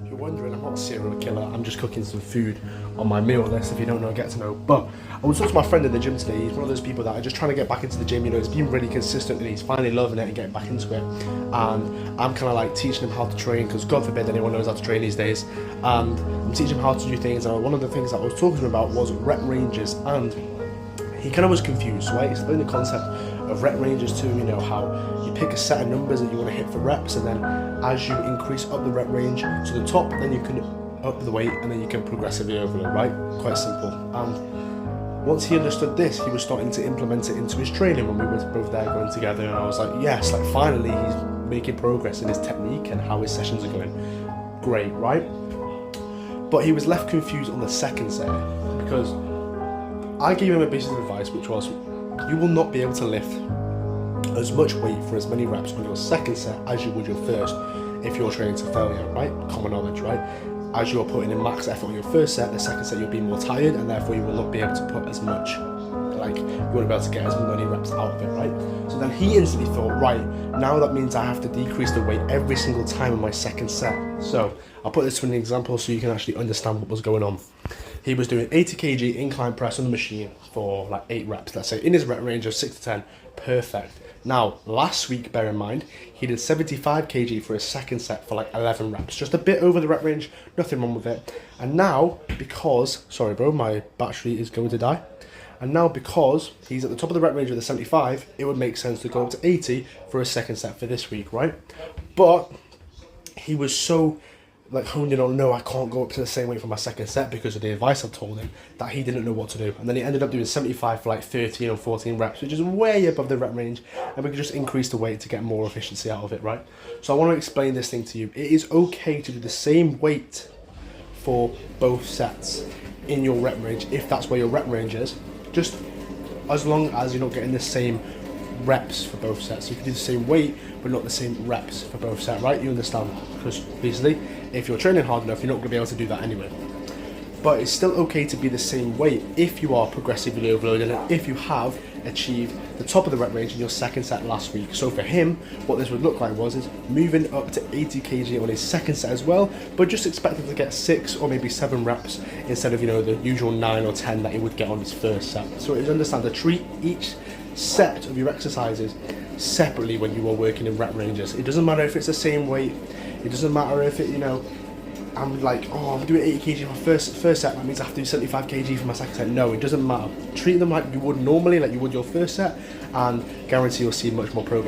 If you're wondering, I'm not a serial killer, I'm just cooking some food on my meal list. If you don't know, get to know. But I was talking to my friend in the gym today. He's one of those people that are just trying to get back into the gym. You know, he's been really consistent and he's finally loving it and getting back into it. And I'm kind of like teaching him how to train, because God forbid anyone knows how to train these days. And I'm teaching him how to do things. And one of the things that I was talking to him about was rep ranges. And he kind of was confused, so I explained the concept of rep ranges to him, you know, how you pick a set of numbers that you want to hit for reps, and then as you increase up the rep range to the top, then you can up the weight, and then you can progressively overload, right? Quite simple. And once he understood this, he was starting to implement it into his training when we were both there going together, and I was like, yes, like finally he's making progress in his technique and how his sessions are going. Great, right? But he was left confused on the second set, because I gave him a piece of advice, which was, you will not be able to lift as much weight for as many reps on your second set as you would your first if you're training to failure, right? Common knowledge, right? As you're putting in max effort on your first set, the second set you'll be more tired, and therefore you will not be able to put as much, like, you won't be able to get as many reps out of it, right? So then he instantly thought, right, now that means I have to decrease the weight every single time in my second set. So I'll put this to an example so you can actually understand what was going on. He was doing 80 kg incline press on the machine for like 8 reps, let's say, in his rep range of 6 to 10. Perfect. Now, last week, bear in mind, he did 75 kg for his second set for like 11 reps. Just a bit over the rep range, nothing wrong with it. And now, because, sorry bro, my battery is going to die. And now because he's at the top of the rep range with the 75, it would make sense to go up to 80 for a second set for this week, right? But he was so like honed in on, no, I can't go up to the same weight for my second set because of the advice I told him, that he didn't know what to do. And then he ended up doing 75 for like 13 or 14 reps, which is way above the rep range, and we could just increase the weight to get more efficiency out of it, right? So I want to explain this thing to you. It is okay to do the same weight for both sets in your rep range, if that's where your rep range is, just as long as you're not getting the same reps for both sets. You can do the same weight but not the same reps for both sets, right? You understand? Because obviously if you're training hard enough, you're not going to be able to do that anyway. But it's still okay to be the same weight if you are progressively overloaded and if you have achieved the top of the rep range in your second set last week. So for him, what this would look like is moving up to 80 kg on his second set as well, but just expect him to get 6 or maybe 7 reps instead of, you know, the usual 9 or 10 that he would get on his first set. So it is understand to treat each set of your exercises separately when you are working in rep ranges. It doesn't matter if it's the same weight. It doesn't matter if it, you know, I'm like, oh, I'm doing 80 kg for my first set, that means I have to do 75 kg for my second set. No, it doesn't matter. Treat them like you would normally, like you would your first set, and guarantee you'll see much more progress.